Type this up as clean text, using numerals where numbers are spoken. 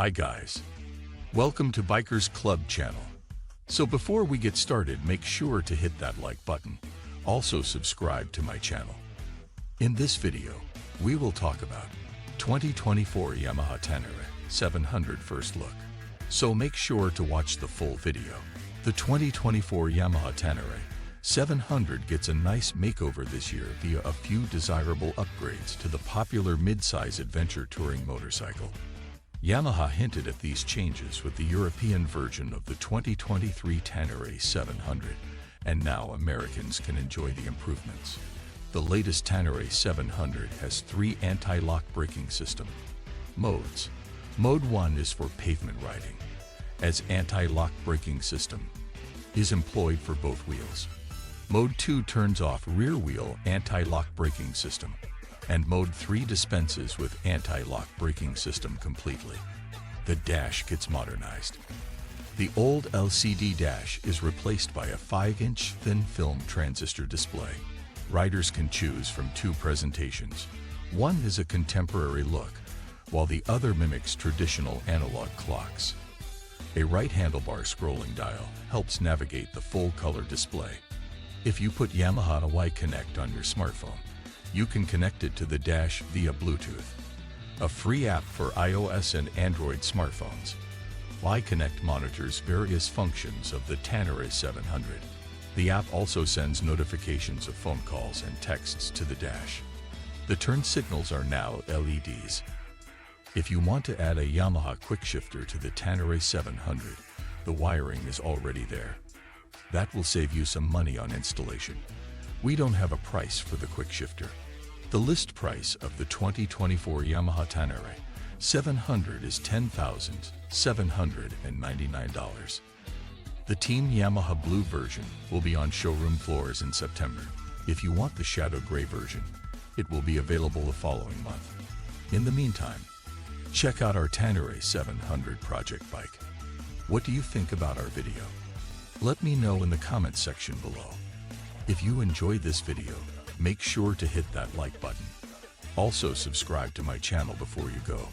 Hi guys, welcome to Bikers Club channel. So before we get started, make sure to hit that like button. Also subscribe to my channel. In this video, we will talk about 2024 Yamaha Ténéré 700 first look. So make sure to watch the full video. The 2024 Yamaha Ténéré 700 gets a nice makeover this year via a few desirable upgrades to the popular mid-size adventure touring motorcycle. Yamaha hinted at these changes with the European version of the 2023 Ténéré 700, and now Americans can enjoy the improvements. The latest Ténéré 700 has 3 anti-lock braking system modes. Mode 1 is for pavement riding, as anti-lock braking system is employed for both wheels. Mode 2 turns off rear wheel anti-lock braking system, and Mode 3 dispenses with anti-lock braking system completely. The dash gets modernized. The old LCD dash is replaced by a 5-inch thin film transistor display. Riders can choose from 2 presentations. One is a contemporary look, while the other mimics traditional analog clocks. A right handlebar scrolling dial helps navigate the full color display. If you put Yamaha YConnect on your smartphone, you can connect it to the dash via Bluetooth. A free app for iOS and Android smartphones. YConnect monitors various functions of the Ténéré 700. The app also sends notifications of phone calls and texts to the dash. The turn signals are now LEDs. If you want to add a Yamaha quickshifter to the Ténéré 700, the wiring is already there. That will save you some money on installation. We don't have a price for the quickshifter. The list price of the 2024 Yamaha Ténéré 700 is $10,799. The Team Yamaha Blue version will be on showroom floors in September. If you want the Shadow Gray version, it will be available the following month. In the meantime, check out our Ténéré 700 project bike. What do you think about our video? Let me know in the comments section below. If you enjoyed this video, make sure to hit that like button. Also subscribe to my channel before you go.